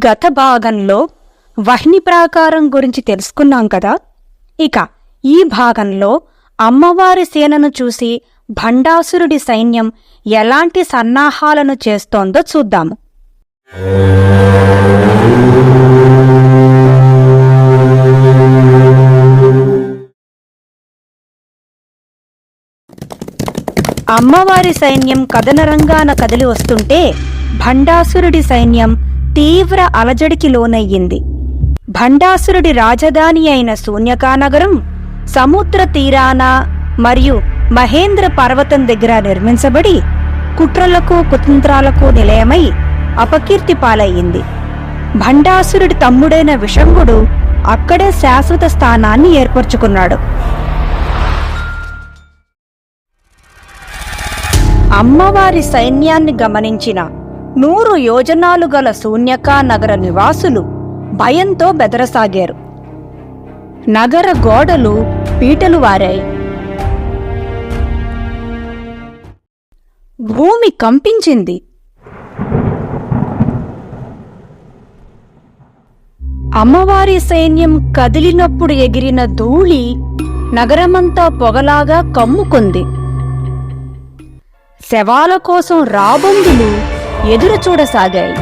గత భాగంలో వహ్ని ప్రాకారం గురించి తెలుసుకున్నాం కదా. ఇక ఈ భాగంలో అమ్మవారి సేనను చూసి భండాసురుడి సైన్యం ఎలాంటి సన్నాహాలను చేస్తోందో చూద్దాము. అమ్మవారి సైన్యం కదనరంగాన కదిలి వస్తుంటే భండాసురుడి సైన్యం తీవ్ర అలజడికి లోనయ్యింది. భండాసురుడి రాజధాని అయిన శూన్యకానగరం సముద్ర తీరాన మరియు మహేంద్ర పర్వతం దగ్గర నిర్మించబడి కుట్రలకు కుతంత్రాలకు నిలయమై అపకీర్తి పాలయ్యింది. భండాసురుడి తమ్ముడైన విషంగుడు అక్కడే శాశ్వత స్థానాన్ని ఏర్పరచుకున్నాడు. అమ్మవారి సైన్యాన్ని గమనించిన 100 యోజనాలు గల శూన్యకా నగర నివాసులు భయంతో బెదరసాగారు. నగర గోడలు పీటలు వారాయి. భూమి కంపించింది. అమ్మవారి సైన్యం కదిలినప్పుడు ఎగిరిన ధూళి నగరమంతా పొగలాగా కమ్ముకుంది. శవాల కోసం రాబందులు ఎదురు చూడసాగాయి.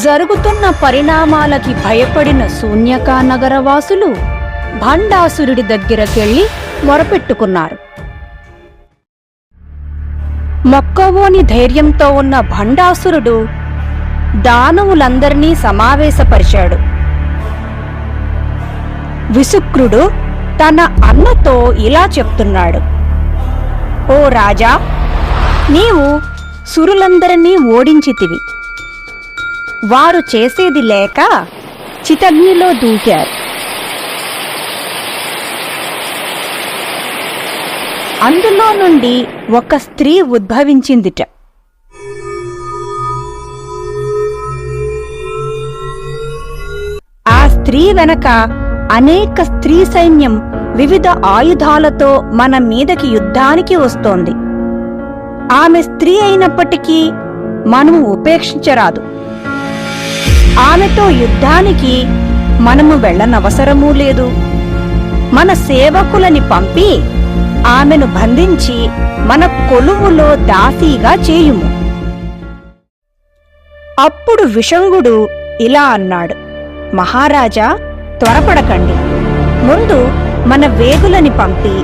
జరుగుతున్న పరిణామాలకి భయపడిన శూన్యకా నగరవాసులు భండాసురుడి దగ్గరకెళ్లి మొరపెట్టుకున్నారు. మొక్కవోని ధైర్యంతో ఉన్న భండాసురుడు దానవులందర్నీ సమావేశపరిచాడు. విశుక్రుడు తన అన్నతో ఇలా చెప్తున్నాడు: ఓ రాజా, నీవు సురులందరినీ ఓడించితివి. వారు చేసేది లేక చితగ్నిలో దూకారు. అందులో నుండి ఒక స్త్రీ ఉద్భవించిందిట. ఆ స్త్రీ వెనక అనేక స్త్రీ సైన్యం వివిధ ఆయుధాలతో మన మీదకి యుద్ధానికి వస్తోంది. ఆమె స్త్రీ అయినప్పటికీ మనము ఉపేక్షించరాదు. ఆమెతో యుద్ధానికి మనము వెళ్ళనవసరమూ లేదు. మన సేవకులని పంపి ఆమెను బంధించి మన కొలువులో దాసీగా చేయుము. అప్పుడు విషంగుడు ఇలా అన్నాడు: మహారాజా, త్వరపడకండి. ముందు మన వేగులని పంపి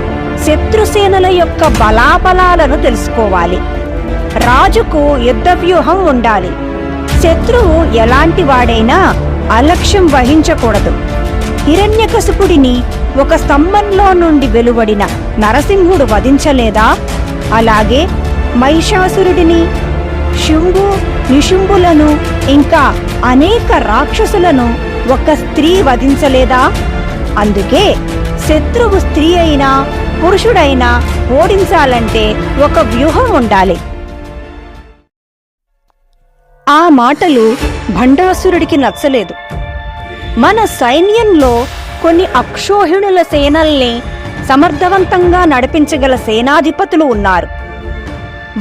శత్రుసేనల యొక్క బలాబలాలను తెలుసుకోవాలి. రాజుకు యుద్ధ వ్యూహం ఉండాలి. శత్రువు ఎలాంటి వాడైనా అలక్ష్యం వహించకూడదు. హిరణ్యకశిపుడిని ఒక స్తంభంలో నుండి వెలువడిన నరసింహుడు వధించలేదా? అలాగే మహిషాసురుడిని, శుంభు నిశుంభులను ఇంకా అనేక రాక్షసులను ఒక స్త్రీ వధించలేదా? అందుకే శత్రువు స్త్రీ అయినా పురుషుడైనా ఓడించాలంటే ఒక వ్యూహం ఉండాలి. ఆ మాటలు భండాసురుడికి నచ్చలేదు. మన సైన్యంలో కొన్ని అక్షోహిణుల సేనల్ని సమర్థవంతంగా నడిపించగల సేనాధిపతులు ఉన్నారు.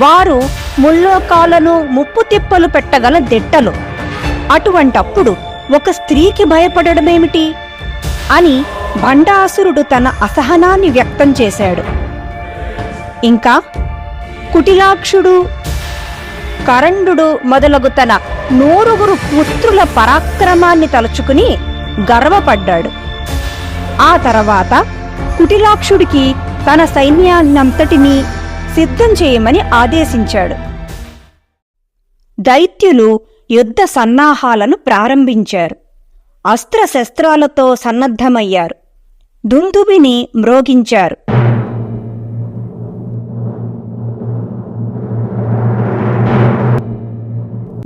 వారు ముల్లోకాలను ముప్పు తిప్పలు పెట్టగల దిట్టలు. అటువంటప్పుడు ఒక స్త్రీకి భయపడడమేమిటి అని భండాసురుడు తన అసహనాన్ని వ్యక్తం చేశాడు. ఇంకా కుటిలాక్షుడు, కరండుడు మొదలగు తన 9 పుత్రుల పరాక్రమాన్ని తలుచుకుని గర్వపడ్డాడు. ఆ తర్వాత కుటిలాక్షుడికి తన సైన్యాన్నంతటినీ సిద్ధం చేయమని ఆదేశించాడు. దైత్యులు యుద్ధ సన్నాహాలను ప్రారంభించారు. అస్త్రశస్త్రాలతో సన్నద్ధమయ్యారు. దుందుబిని మ్రోగించారు.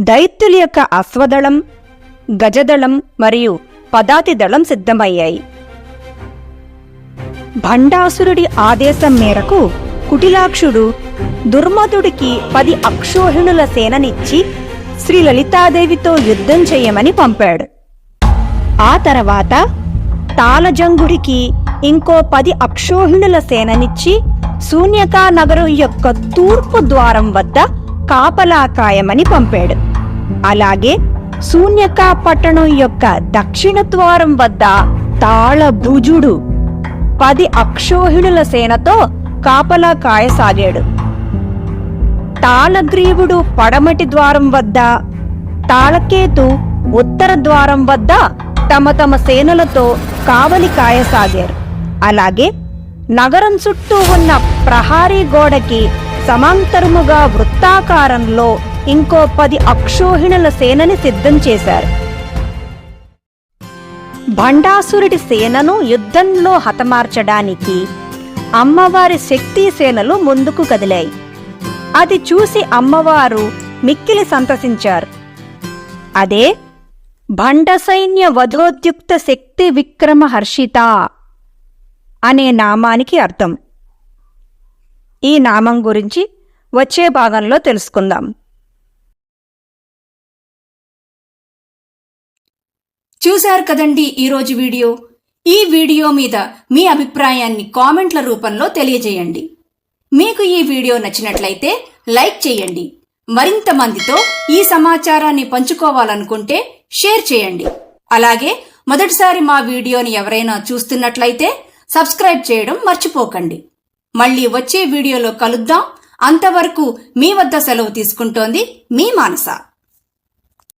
దైత్యుల యొక్క అశ్వదళం, గజదళం మరియు పదాతి దళం సిద్ధమయ్యాయి. భండాసురుడి ఆదేశం మేరకు కుటిలాక్షుడు దుర్మదుడికి 10 అక్షోహిణుల సేననిచ్చి శ్రీ లలితాదేవితో యుద్ధం చెయ్యమని పంపాడు. ఆ తర్వాత తాళజంగుడికి ఇంకో 10 అక్షోహిణుల సేననిచ్చి శూన్యకా నగరం యొక్క తూర్పు ద్వారం వద్ద కాపలా కాయమని పంపాడు. అలాగే శూన్యకా పట్టణం యొక్క దక్షిణ ద్వారం వద్ద తాళభుజుడు 10 అక్షోహిణుల సేనతో కాపలా కాయసాగాడు. తాళగ్రీవుడు పడమటి ద్వారం వద్ద, తాళకేతు ఉత్తర ద్వారం వద్ద తమ తమ సేనలతో కావలి కాయసాగారు. అలాగే నగరం చుట్టూ ఉన్న ప్రహారీ గోడకి సమాంతరముగా వృత్తాకారంలో ఇంకో 10 అక్షోహిణుల సేనని సిద్ధం చేశారు. భండాసురుడి సేనను యుద్ధంలో హతమార్చడానికి అమ్మవారి శక్తి సేనలు ముందుకు కదిలాయి. అది చూసి అమ్మవారు మిక్కిలి సంతసించారు. అదే భండ సైన్య వధోద్యుక్త శక్తి విక్రమ హర్షిత అనే నామానికి అర్థం. ఈ నామం గురించి వచ్చే భాగంలో తెలుసుకుందాం. చూశారు కదండి ఈరోజు వీడియో. ఈ వీడియో మీద మీ అభిప్రాయాన్ని కామెంట్ల రూపంలో తెలియజేయండి. మీకు ఈ వీడియో నచ్చినట్లయితే లైక్ చేయండి. మరింత మందితో ఈ సమాచారాన్ని పంచుకోవాలనుకుంటే షేర్ చేయండి. అలాగే మొదటిసారి మా వీడియోని ఎవరైనా చూస్తున్నట్లయితే సబ్స్క్రైబ్ చేయడం మర్చిపోకండి. మళ్ళీ వచ్చే వీడియోలో కలుద్దాం. అంతవరకు మీ వద్ద సెలవు తీసుకుంటోంది మీ మానస.